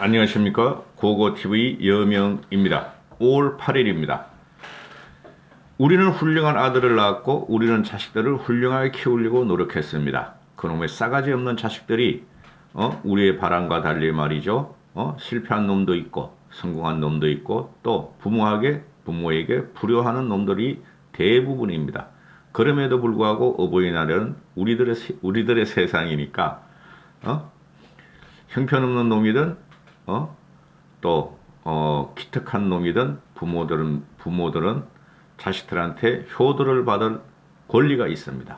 안녕하십니까. 고고TV 여명입니다. 5월 8일입니다. 우리는 훌륭한 아들을 낳았고 우리는 자식들을 훌륭하게 키우려고 노력했습니다. 그놈의 싸가지 없는 자식들이 우리의 바람과 달리 말이죠. 실패한 놈도 있고 성공한 놈도 있고 또 부모에게 불효하는 놈들이 대부분입니다. 그럼에도 불구하고 어버이날은 우리들의 세상이니까 형편없는 놈이든 기특한 놈이든 부모들은 자식들한테 효도를 받을 권리가 있습니다.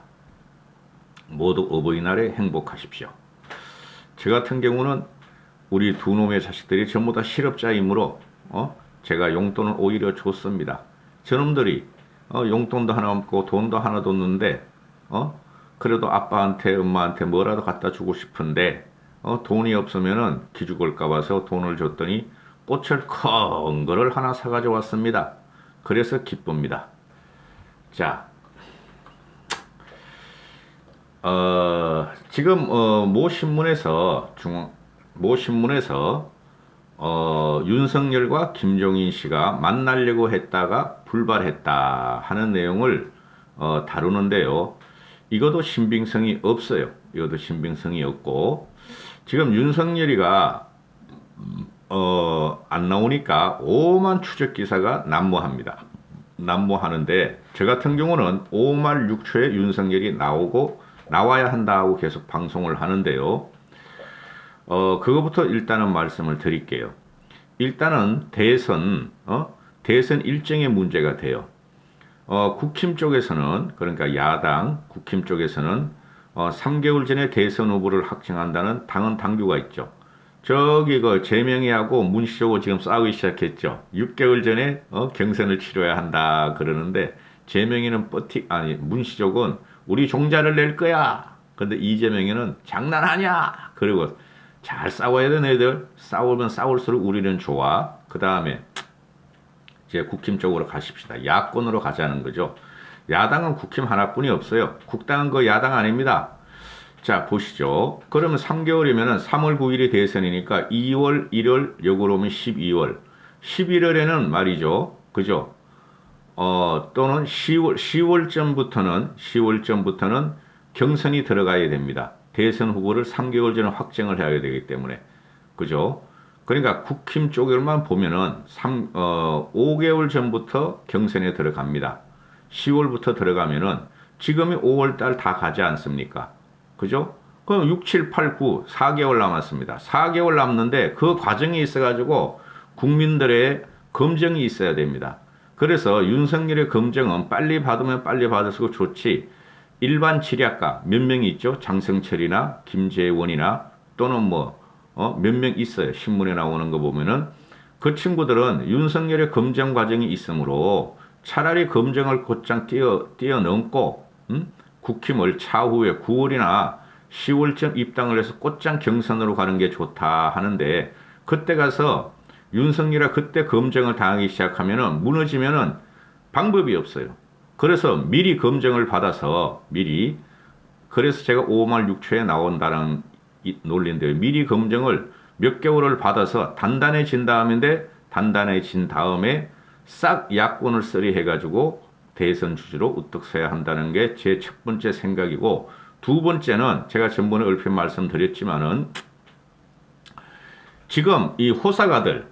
모두 어버이날에 행복하십시오. 저 같은 경우는 우리 두 놈의 자식들이 전부 다 실업자이므로 제가 용돈을 오히려 줬습니다. 저놈들이 용돈도 하나 없고 돈도 하나도 없는데 그래도 아빠한테 엄마한테 뭐라도 갖다 주고 싶은데 돈이 없으면은 기죽을까 봐서 돈을 줬더니 꽃을 큰 거를 하나 사가지고 왔습니다. 그래서 기쁩니다. 자, 지금 모 신문에서 윤석열과 김종인 씨가 만나려고 했다가 불발했다 하는 내용을 다루는데요. 이것도 신빙성이 없어요. 이것도 신빙성이 없고 지금 윤석열이가 안 나오니까 오만 추적 기사가 난무하는데 저 같은 경우는 5말 6초에 윤석열이 나와야 한다고 계속 방송을 하는데요. 그거부터 일단은 말씀을 드릴게요. 일단은 대선 일정의 문제가 돼요. 국힘 쪽에서는 그러니까 야당 국힘 쪽에서는 3개월 전에 대선 후보를 확정한다는 당헌 당규가 있죠. 저기 제명이하고 문시적으로 지금 싸우기 시작했죠. 6개월 전에 경선을 치러야 한다 그러는데 제명이는 문시적은 우리 종자를 낼 거야. 근데 이재명이는 장난하냐? 그리고 잘 싸워야 되는 애들 싸우면 싸울수록 우리는 좋아. 그 다음에 이제 국힘 쪽으로 가십시다. 야권으로 가자는 거죠. 야당은 국힘 하나뿐이 없어요. 국당은 그 야당 아닙니다. 자, 보시죠. 그러면 3개월이면은 3월 9일이 대선이니까 2월, 1월, 역으로 오면 12월. 11월에는 말이죠. 그죠? 또는 10월 전부터는 경선이 들어가야 됩니다. 대선 후보를 3개월 전에 확정을 해야 되기 때문에. 그죠? 그러니까 국힘 쪽을만 보면은 5개월 전부터 경선에 들어갑니다. 10월부터 들어가면은 지금이 5월달 다 가지 않습니까? 그죠? 그럼 6, 7, 8, 9, 4개월 남았습니다. 4개월 남는데 그 과정이 있어가지고 국민들의 검증이 있어야 됩니다. 그래서 윤석열의 검증은 빨리 받으면 빨리 받을수록 좋지. 일반 지략가 몇 명이 있죠? 장성철이나 김재원이나 또는 몇 명 있어요. 신문에 나오는 거 보면은 그 친구들은 윤석열의 검증 과정이 있으므로 차라리 검증을 곧장 뛰어넘고 국힘을 차후에 9월이나 10월쯤 입당을 해서 곧장 경선으로 가는 게 좋다 하는데 그때 가서 윤석열이 그때 검증을 당하기 시작하면은 무너지면은 방법이 없어요. 그래서 미리 검증을 받아서 그래서 제가 5말 6초에 나온다는 논리인데요. 미리 검증을 몇 개월을 받아서 단단해진 다음에 싹 야권을 쓰리 해가지고 대선 주지로 우뚝 서야 한다는 게 제 첫 번째 생각이고 두 번째는 제가 전번에 얼핏 말씀드렸지만은 지금 이 호사가들,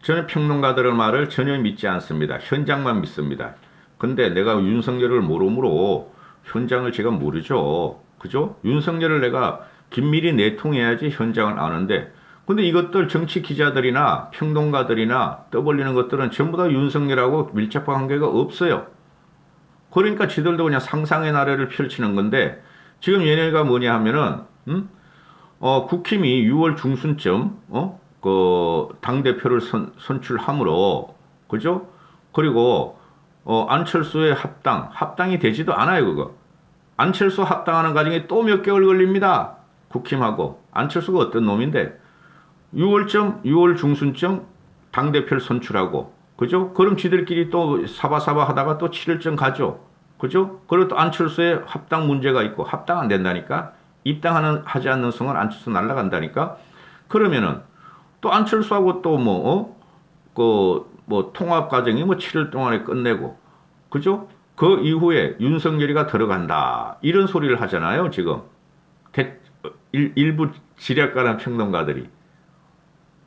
저는 평론가들의 말을 전혀 믿지 않습니다. 현장만 믿습니다. 근데 내가 윤석열을 모르므로 현장을 제가 모르죠. 그죠? 윤석열을 내가 긴밀히 내통해야지 현장을 아는데 근데 이것들 정치 기자들이나 평론가들이나 떠벌리는 것들은 전부 다 윤석열하고 밀접한 관계가 없어요. 그러니까 지들도 그냥 상상의 나래를 펼치는 건데 지금 얘네가 뭐냐 하면은 국힘이 6월 중순쯤 당대표를 선출함으로 그죠? 그리고 안철수의 합당이 되지도 않아요. 그거 안철수 합당하는 과정이 또 몇 개월 걸립니다. 국힘하고 안철수가 어떤 놈인데 6월 중순쯤 당대표를 선출하고 그죠? 그럼 지들끼리 또 사바사바 하다가 또 7월쯤 가죠. 그죠? 그리고 또 안철수의 합당 문제가 있고 합당 안 된다니까. 입당하지 않는 순간 안철수 날아간다니까. 그러면은 또 안철수하고 또 뭐 통합 과정이 뭐 7일 동안에 끝내고, 그죠? 그 이후에 윤석열이가 들어간다 이런 소리를 하잖아요. 지금 일부 지략가나 평론가들이.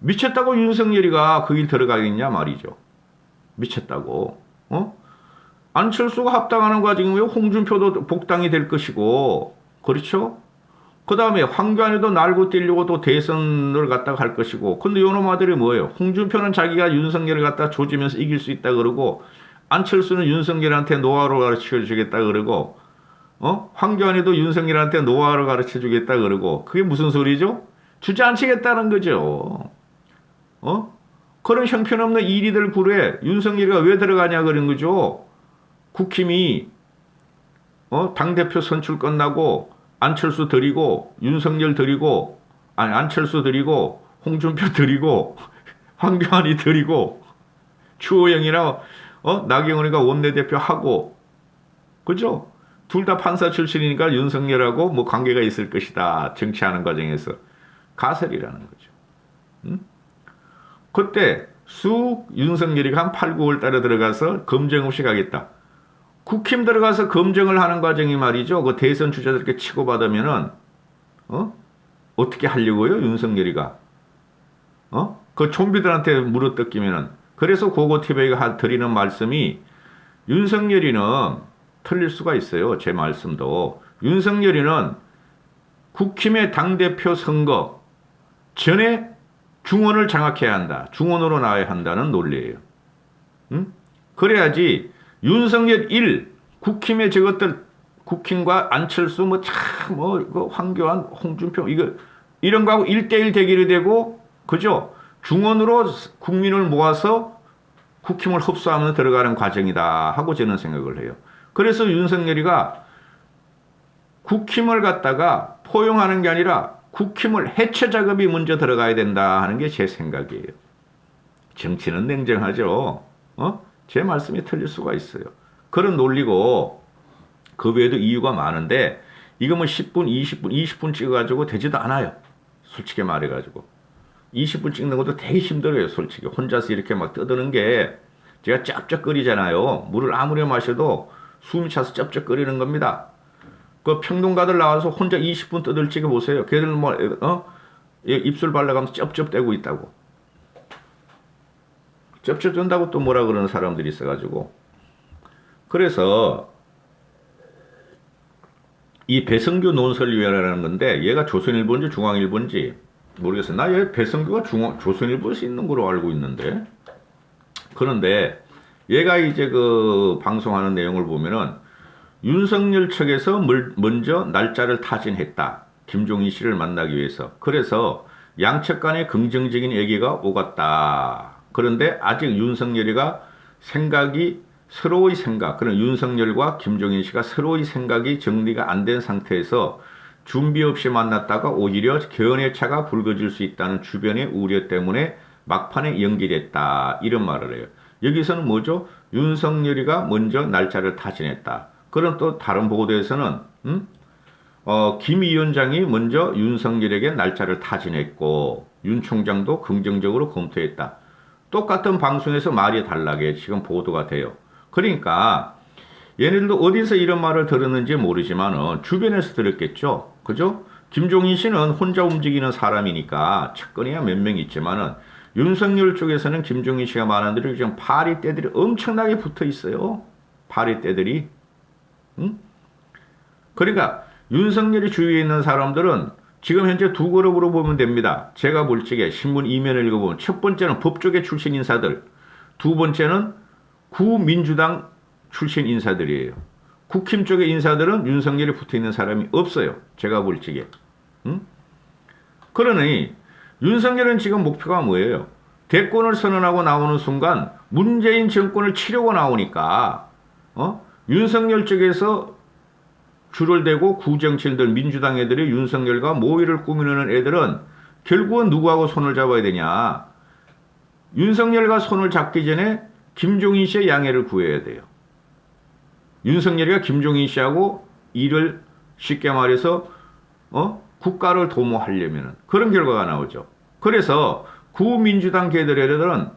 미쳤다고 윤석열이가 그 길 들어가겠냐 말이죠. 미쳤다고. 안철수가 합당하는 과정이면 홍준표도 복당이 될 것이고, 그렇죠? 그 다음에 황교안이도 날고 뛰려고 또 대선을 갖다가 할 것이고, 근데 요놈아들이 뭐예요? 홍준표는 자기가 윤석열을 갖다 조지면서 이길 수 있다 그러고, 안철수는 윤석열한테 노하우를 가르쳐 주겠다 그러고, 황교안이도 윤석열한테 노하우를 가르쳐 주겠다 그러고, 그게 무슨 소리죠? 주저앉히겠다는 거죠. 그런 형편없는 일이들 굴에 윤석열이가 왜 들어가냐 그런 거죠. 국힘이 당대표 선출 끝나고 안철수 드리고 윤석열 드리고 안철수 드리고 홍준표 드리고 황교안이 드리고 추호영이나 나경원이가 원내대표 하고, 그죠? 둘 다 판사 출신이니까 윤석열하고 뭐 관계가 있을 것이다. 정치하는 과정에서 가설이라는 거죠. 그때 쑥 윤석열이가 한 8, 9월 달에 들어가서 검증 없이 가겠다. 국힘 들어가서 검증을 하는 과정이 말이죠. 그 대선 주자들 이렇게 치고받으면은, 어떻게 하려고요, 윤석열이가? 그 좀비들한테 물어뜯기면은. 그래서 고고TV가 드리는 말씀이, 윤석열이는 틀릴 수가 있어요. 제 말씀도. 윤석열이는 국힘의 당대표 선거 전에 중원을 장악해야 한다. 중원으로 나와야 한다는 논리예요. 그래야지 윤석열 1, 국힘의 저것들, 국힘과 안철수, 그 황교안, 홍준표, 이런 거하고 1대1 대결이 되고, 그죠? 중원으로 국민을 모아서 국힘을 흡수하면서 들어가는 과정이다 하고 저는 생각을 해요. 그래서 윤석열이가 국힘을 갖다가 포용하는 게 아니라 국힘을 해체 작업이 먼저 들어가야 된다 하는 게 제 생각이에요. 정치는 냉정하죠. 제 말씀이 틀릴 수가 있어요. 그런 논리고, 그 외에도 이유가 많은데, 이거 뭐 10분, 20분 찍어가지고 되지도 않아요. 솔직히 말해가지고. 20분 찍는 것도 되게 힘들어요, 솔직히. 혼자서 이렇게 막 떠드는 게, 제가 짭짭거리잖아요. 물을 아무리 마셔도 숨이 차서 짭짭거리는 겁니다. 그 평론가들 나와서 혼자 20분 떠들지게 보세요. 걔들 입술 발라가면서 쩝쩝대고 있다고. 쩝쩝댄다고 또 뭐라 그러는 사람들이 있어가지고. 그래서 이 배성규 논설위원회라는 건데, 얘가 조선일보인지 중앙일보인지 모르겠어요. 나 얘 배성규가 조선일보에서 있는 걸로 알고 있는데. 그런데 얘가 이제 그 방송하는 내용을 보면은, 윤석열 측에서 먼저 날짜를 타진했다. 김종인 씨를 만나기 위해서. 그래서 양측 간에 긍정적인 얘기가 오갔다. 그런데 아직 윤석열이가 그런 윤석열과 김종인 씨가 서로의 생각이 정리가 안 된 상태에서 준비 없이 만났다가 오히려 견해차가 불거질 수 있다는 주변의 우려 때문에 막판에 연기됐다. 이런 말을 해요. 여기서는 뭐죠? 윤석열이가 먼저 날짜를 타진했다. 그럼 또 다른 보도에서는 김 위원장이 먼저 윤석열에게 날짜를 타진했고 윤 총장도 긍정적으로 검토했다. 똑같은 방송에서 말이 달라게 지금 보도가 돼요. 그러니까 얘네들도 어디서 이런 말을 들었는지 모르지만 주변에서 들었겠죠. 그죠? 김종인 씨는 혼자 움직이는 사람이니까 측근이야 몇 명 있지만은 윤석열 쪽에서는 김종인 씨가 말한 대로 지금 파리떼들이 엄청나게 붙어 있어요. 파리떼들이. 그러니까 윤석열이 주위에 있는 사람들은 지금 현재 두 그룹으로 보면 됩니다. 제가 볼 적에 신문 이면을 읽어보면 첫 번째는 법조계 출신 인사들, 두 번째는 구민주당 출신 인사들이에요. 국힘 쪽의 인사들은 윤석열이 붙어있는 사람이 없어요. 제가 볼 적에. 그러니 윤석열은 지금 목표가 뭐예요? 대권을 선언하고 나오는 순간 문재인 정권을 치려고 나오니까 윤석열 쪽에서 줄을 대고 구정칠들 민주당 애들이 윤석열과 모의를 꾸미는 애들은 결국은 누구하고 손을 잡아야 되냐. 윤석열과 손을 잡기 전에 김종인 씨의 양해를 구해야 돼요. 윤석열이가 김종인 씨하고 일을 쉽게 말해서 국가를 도모하려면 그런 결과가 나오죠. 그래서 구민주당 개들애들은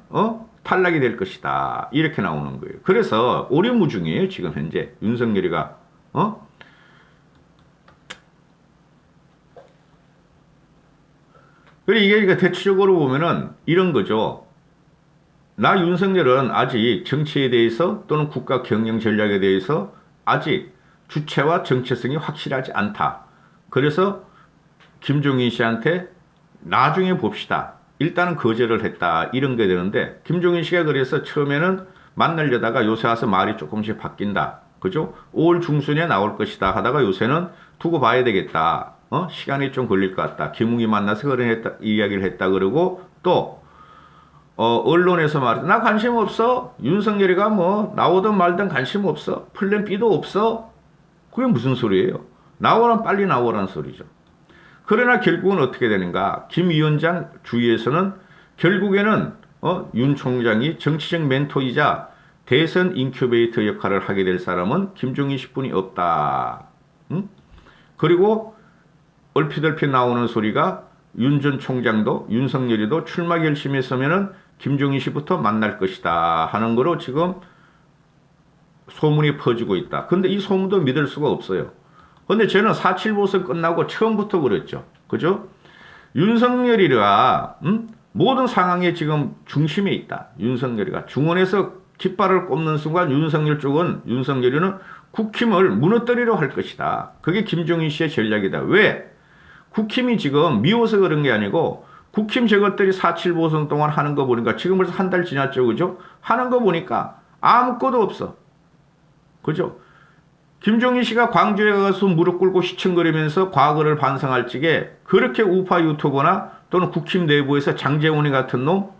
탈락이 될 것이다. 이렇게 나오는 거예요. 그래서 오리무중이에요. 지금 현재 윤석열이가 그리고 이게 대체적으로 보면은 이런 거죠. 나 윤석열은 아직 정치에 대해서 또는 국가 경영 전략에 대해서 아직 주체와 정체성이 확실하지 않다. 그래서 김종인 씨한테 나중에 봅시다. 일단은 거절을 했다. 이런 게 되는데 김종인 씨가 그래서 처음에는 만나려다가 요새 와서 말이 조금씩 바뀐다. 그죠? 5월 중순에 나올 것이다 하다가 요새는 두고 봐야 되겠다. 시간이 좀 걸릴 것 같다. 김웅이 만나서 그런 이야기를 했다 그러고 또 언론에서 말해 나 관심 없어. 윤석열이가 뭐 나오든 말든 관심 없어. 플랜 B도 없어. 그게 무슨 소리예요? 나오란 빨리 나오라는 소리죠. 그러나 결국은 어떻게 되는가? 김 위원장 주위에서는 결국에는 윤 총장이 정치적 멘토이자 대선 인큐베이터 역할을 하게 될 사람은 김종인 씨뿐이 없다. 응? 그리고 얼핏얼핏 나오는 소리가 윤 전 총장도 윤석열이도 출마 결심했으면은 김종인 씨부터 만날 것이다 하는 거로 지금 소문이 퍼지고 있다. 근데 이 소문도 믿을 수가 없어요. 근데 저는 4.7 보선 끝나고 처음부터 그랬죠. 그죠? 윤석열이가 모든 상황에 지금 중심에 있다. 윤석열이가 중원에서 깃발을 꼽는 순간 윤석열 쪽은 윤석열이는 국힘을 무너뜨리려 할 것이다. 그게 김종인 씨의 전략이다. 왜? 국힘이 지금 미워서 그런 게 아니고 국힘 저것들이 4.7 보선 동안 하는 거 보니까 지금 벌써 한 달 지났죠. 그죠? 하는 거 보니까 아무것도 없어. 그죠? 김종인 씨가 광주에 가서 무릎 꿇고 시청거리면서 과거를 반성할 적에 그렇게 우파 유튜버나 또는 국힘 내부에서 장제원이 같은 놈,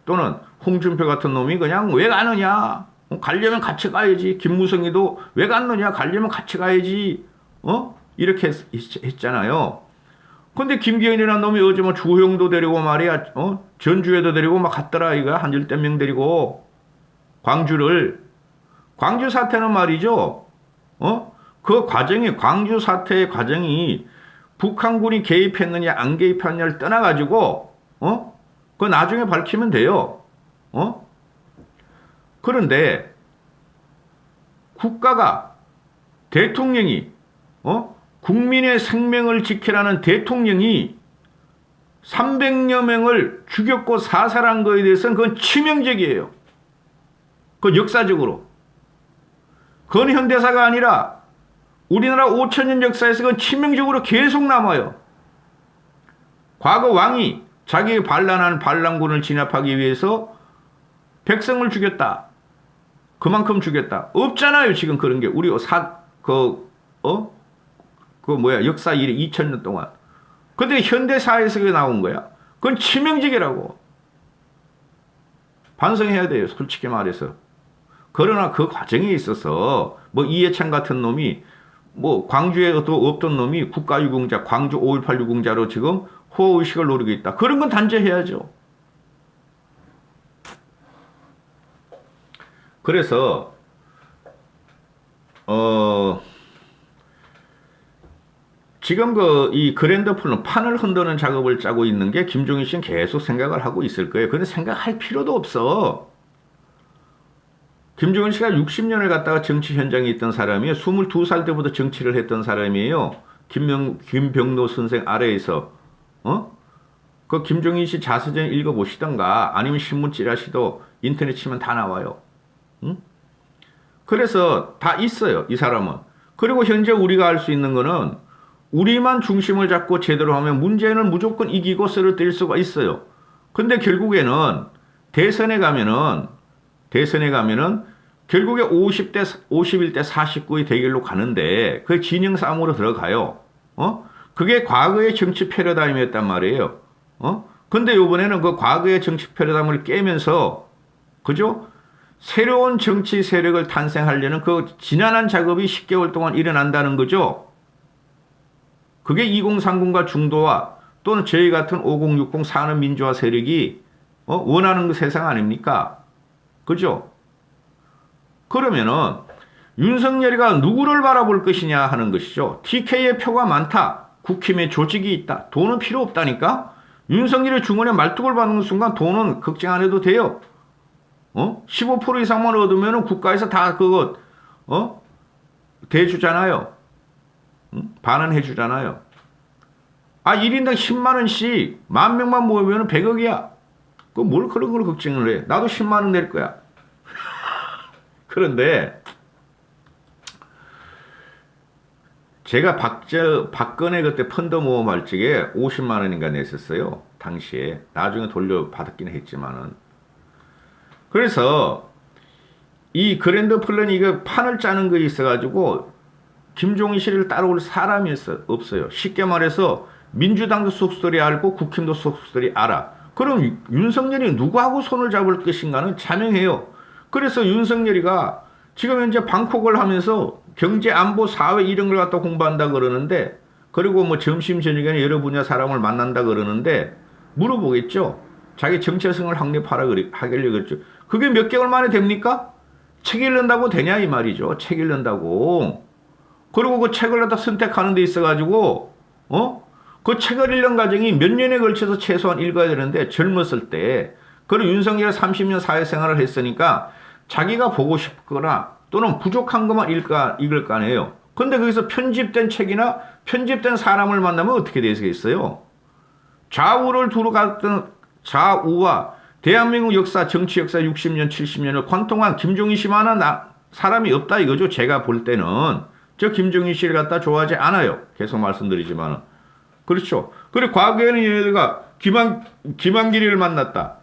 또는 홍준표 같은 놈이 그냥 왜 가느냐? 가려면 같이 가야지. 김무성이도 왜 갔느냐? 가려면 같이 가야지. 이렇게 했잖아요. 근데 김기현이라는 놈이 어제 뭐 주호영도 데리고 말이야, 전주에도 데리고 막 갔더라, 이거 한열댓 명 데리고 광주를. 광주 사태는 말이죠. 그 과정이, 광주 사태의 과정이 북한군이 개입했느냐, 안 개입했느냐를 떠나가지고, 그거 나중에 밝히면 돼요. 그런데, 국가가, 대통령이, 국민의 생명을 지키라는 대통령이 300여 명을 죽였고 사살한 거에 대해서는 그건 치명적이에요. 그 역사적으로. 그건 현대사가 아니라 우리나라 5천년 역사에서 그건 치명적으로 계속 남아요. 과거 왕이 자기 반란한 반란군을 진압하기 위해서 백성을 죽였다. 그만큼 죽였다. 없잖아요, 지금 그런 게. 우리 역사 일이 2000년 동안. 근데 현대사에서 그게 나온 거야. 그건 치명적이라고. 반성해야 돼요, 솔직히 말해서. 그러나 그 과정에 있어서 뭐 이해찬 같은 놈이 뭐 광주에도 없던 놈이 국가유공자, 광주 5.18 유공자로 지금 호의식을 노리고 있다. 그런 건 단죄해야죠. 그래서 지금 이 그랜드 플랜 판을 흔드는 작업을 짜고 있는 게 김종인 씨는 계속 생각을 하고 있을 거예요. 근데 생각할 필요도 없어. 김종인 씨가 60년을 갔다가 정치 현장에 있던 사람이에요. 22살 때부터 정치를 했던 사람이에요. 김병로 선생 아래에서. 그 김종인 씨 자서전 읽어보시던가 아니면 신문 찌라시도 인터넷 치면 다 나와요. 그래서 다 있어요, 이 사람은. 그리고 현재 우리가 알 수 있는 거는 우리만 중심을 잡고 제대로 하면 문재인을 무조건 이기고 쓰러뜨릴 수가 있어요. 근데 결국에는 대선에 가면은 결국에 51대 49의 대결로 가는데 그 진영 싸움으로 들어가요. 그게 과거의 정치 패러다임이었단 말이에요. 근데 이번에는 그 과거의 정치 패러다임을 깨면서, 그죠? 새로운 정치 세력을 탄생하려는 그 지난한 작업이 10개월 동안 일어난다는 거죠. 그게 2030과 중도와 또는 저희 같은 5060 산업민주화 세력이 원하는 그 세상 아닙니까? 그죠? 그러면은 윤석열이가 누구를 바라볼 것이냐 하는 것이죠. TK의 표가 많다. 국힘에 조직이 있다. 돈은 필요 없다니까. 윤석열이 중원에 말뚝을 받는 순간 돈은 걱정 안 해도 돼요. 15% 이상만 얻으면 국가에서 다 그거, 대주잖아요. 반환해 주잖아요. 1인당 10만원씩 10,000명만 모으면 100억이야. 그 뭘 그런 걸 걱정을 해. 나도 10만원 낼 거야. 그런데, 제가 박근혜 그때 펀드 모험할 적에 50만원인가 냈었어요. 당시에. 나중에 돌려받았긴 했지만은. 그래서, 이 그랜드 플랜이 이거 판을 짜는 거 있어가지고, 김종인 씨를 따라올 사람이 없어요. 쉽게 말해서, 민주당도 속설이 알고 국힘도 속설이 알아. 그럼 윤석열이 누구하고 손을 잡을 것인가는 자명해요. 그래서 윤석열이가 지금 현재 방콕을 하면서 경제, 안보, 사회 이런 걸 갖다 공부한다 그러는데, 그리고 뭐 점심 저녁에는 여러 분야 사람을 만난다 그러는데 물어보겠죠. 자기 정체성을 확립하라 하길래 그랬죠. 그게 몇 개월 만에 됩니까? 책 읽는다고 되냐 이 말이죠. 책 읽는다고. 그리고 그 책을 갖다 선택하는 데 있어가지고 그 책을 읽는 과정이 몇 년에 걸쳐서 최소한 읽어야 되는데 젊었을 때 그리고 윤석열이 30년 사회생활을 했으니까 자기가 보고 싶거나 또는 부족한 것만 읽을 거 아니에요. 근데 거기서 편집된 책이나 편집된 사람을 만나면 어떻게 되겠어요? 좌우를 두루 갔던 좌우와 대한민국 역사, 정치 역사 60년, 70년을 관통한 김종인 씨만한 사람이 없다 이거죠. 제가 볼 때는. 저 김종인 씨를 갖다 좋아하지 않아요. 계속 말씀드리지만. 그렇죠. 그리고 과거에는 얘네들가 김한길이를 만났다.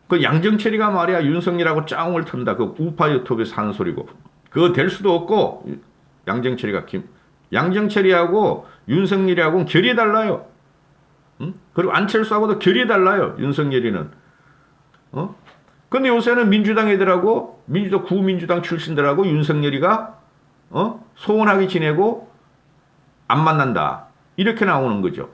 그 양정철이가 말이야 윤석열하고 짱을 턴다. 그 우파 유튜브에서 하는 소리고. 그거 될 수도 없고 양정철이하고 윤석열이하고는 결이 달라요. 그리고 안철수하고도 결이 달라요. 윤석열이는. 근데 요새는 민주당 애들하고 구민주당 출신들하고 윤석열이가 소원하게 지내고 안 만난다. 이렇게 나오는 거죠.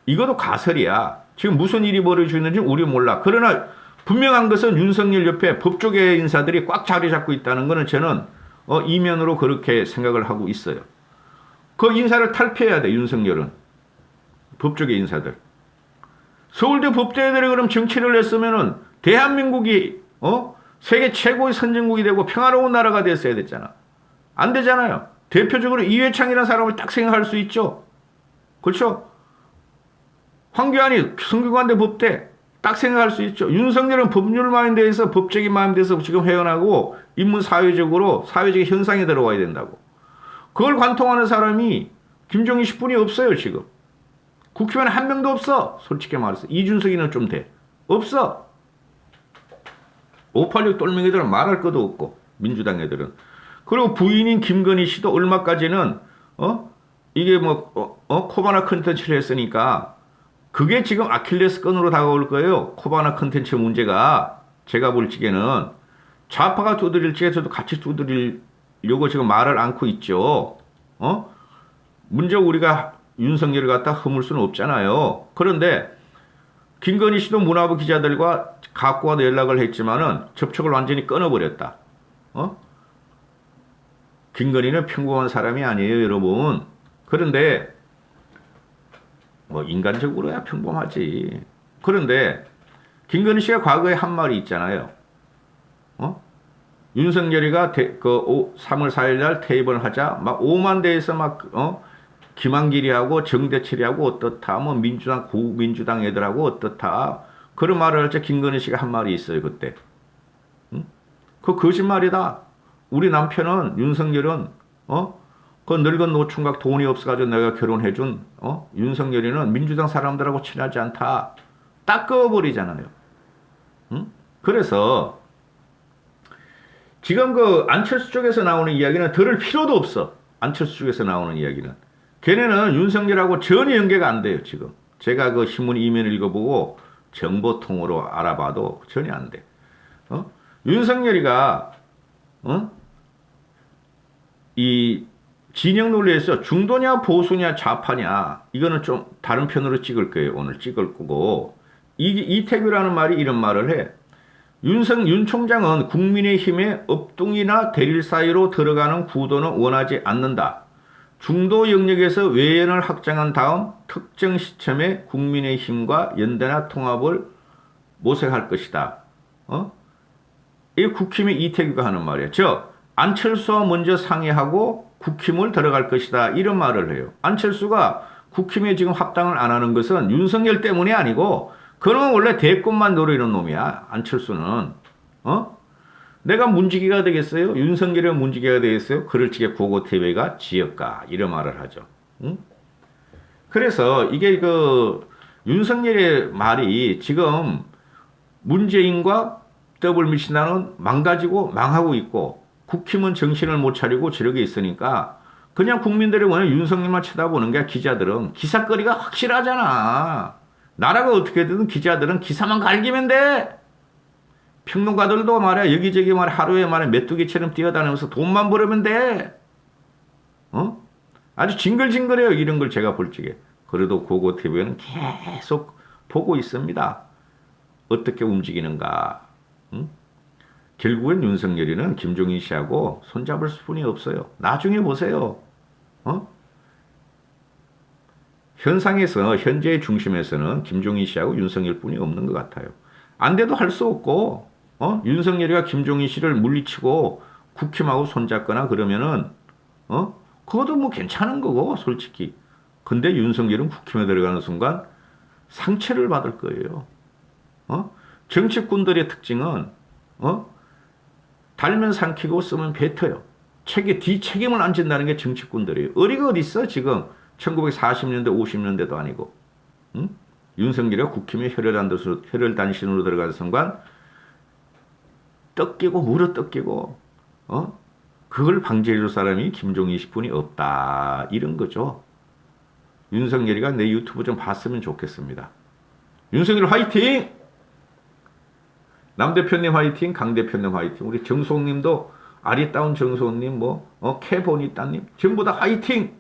이것도 가설이야. 지금 무슨 일이 벌어지는지 우리 몰라. 그러나 분명한 것은 윤석열 옆에 법조계 인사들이 꽉 자리 잡고 있다는 것은 저는 이면으로 그렇게 생각을 하고 있어요. 그 인사를 탈피해야 돼. 윤석열은. 법조계 인사들. 서울대 법대들이 그럼 정치를 했으면은 대한민국이 세계 최고의 선진국이 되고 평화로운 나라가 됐어야 됐잖아. 안 되잖아요. 대표적으로 이회창이라는 사람을 딱 생각할 수 있죠. 그렇죠? 황교안이 성균관대 법대 딱 생각할 수 있죠. 윤석열은 법률 마인드에서 법적인 마인드에서 지금 회원하고 인문 사회적인 현상에 들어와야 된다고. 그걸 관통하는 사람이 김종인 씨뿐이 없어요 지금. 국회의원 한 명도 없어. 솔직히 말해서. 이준석이는 좀 돼. 없어. 586 똘맹이들은 말할 것도 없고 민주당 애들은. 그리고 부인인 김건희 씨도 얼마까지는 이게 코바나 컨텐츠를 했으니까 그게 지금 아킬레스건으로 다가올 거예요. 코바나 컨텐츠 문제가 제가 볼 적에는 좌파가 두드릴 적에서도 같이 두드리려고 지금 말을 않고 있죠. 문제 우리가 윤석열을 갖다 허물 수는 없잖아요. 그런데 김건희 씨도 문화부 기자들과 갖고 와도 연락을 했지만은 접촉을 완전히 끊어버렸다. 김건희는 평범한 사람이 아니에요, 여러분. 그런데 인간적으로야 평범하지. 그런데 김건희 씨가 과거에 한 말이 있잖아요. 윤석열이가 3월 4일 날 퇴임을 하자 막 5만 대에서 김한길이하고 정대철이하고 어떻다, 민주당, 구민주당 애들하고 어떻다. 그런 말을 할 때 김건희 씨가 한 말이 있어요, 그때. 그거 거짓말이다. 우리 남편은, 윤석열은, 그 늙은 노총각 돈이 없어가지고 내가 결혼해준, 윤석열이는 민주당 사람들하고 친하지 않다. 딱 꺼버리잖아요. 그래서, 지금 그 안철수 쪽에서 나오는 이야기는 들을 필요도 없어. 안철수 쪽에서 나오는 이야기는. 걔네는 윤석열하고 전혀 연계가 안 돼요, 지금. 제가 그 신문 이면을 읽어보고 정보통으로 알아봐도 전혀 안 돼. 윤석열이가, 이 진영 논리에서 중도냐 보수냐 좌파냐 이거는 좀 다른 편으로 찍을 거예요. 오늘 찍을 거고. 이태규라는 말이 이런 말을 해. 윤 총장은 국민의힘의 업둥이나 대릴 사이로 들어가는 구도는 원하지 않는다. 중도 영역에서 외연을 확장한 다음 특정 시점에 국민의힘과 연대나 통합을 모색할 것이다. 이 국힘의 이태규가 하는 말이에요. 즉 안철수와 먼저 상의하고 국힘을 들어갈 것이다. 이런 말을 해요. 안철수가 국힘에 지금 합당을 안 하는 것은 윤석열 때문이 아니고 그놈은 원래 대권만 노리는 놈이야. 안철수는. 내가 문지기가 되겠어요? 윤석열이 문지기가 되겠어요? 그럴 적에 고고태배가 지역가 이런 말을 하죠. 응? 그래서 이게 그 윤석열의 말이 지금 문재인과 더불미신당은 망가지고 망하고 있고 국힘은 정신을 못 차리고 저러게 있으니까 그냥 국민들이 원래 윤석열만 쳐다보는 게 기자들은 기사거리가 확실하잖아. 나라가 어떻게 되든 기자들은 기사만 갈기면 돼. 평론가들도 말이야 여기저기 말이야 하루에 말이야 메뚜기처럼 뛰어다니면서 돈만 벌으면 돼. 아주 징글징글해요. 이런 걸 제가 볼 적에. 그래도 고고TV는 계속 보고 있습니다. 어떻게 움직이는가. 결국엔 윤석열이는 김종인 씨하고 손잡을 수뿐이 없어요. 나중에 보세요. 현상에서 현재의 중심에서는 김종인 씨하고 윤석열 뿐이 없는 것 같아요. 안 돼도 할 수 없고 윤석열이가 김종인 씨를 물리치고 국힘하고 손잡거나 그러면은 그것도 뭐 괜찮은 거고 솔직히. 근데 윤석열은 국힘에 들어가는 순간 상처를 받을 거예요. 정치꾼들의 특징은 달면 삼키고 쓰면 뱉어요. 뒤책임을 안 진다는 게 정치꾼들이에요. 어리가 어디 있어 지금 1940년대 50년대도 아니고. 윤석열이가 국힘의 혈혈단신으로 들어가는 순간 떡끼고 물어 떡끼고 그걸 방지해줄 사람이 김종인 씨뿐이 없다. 이런 거죠. 윤석열이가 내 유튜브 좀 봤으면 좋겠습니다. 윤석열 화이팅! 남 대표님 화이팅, 강 대표님 화이팅, 우리 정수홍님도 아리따운 정수홍님, 캐보니따님 전부 다 화이팅!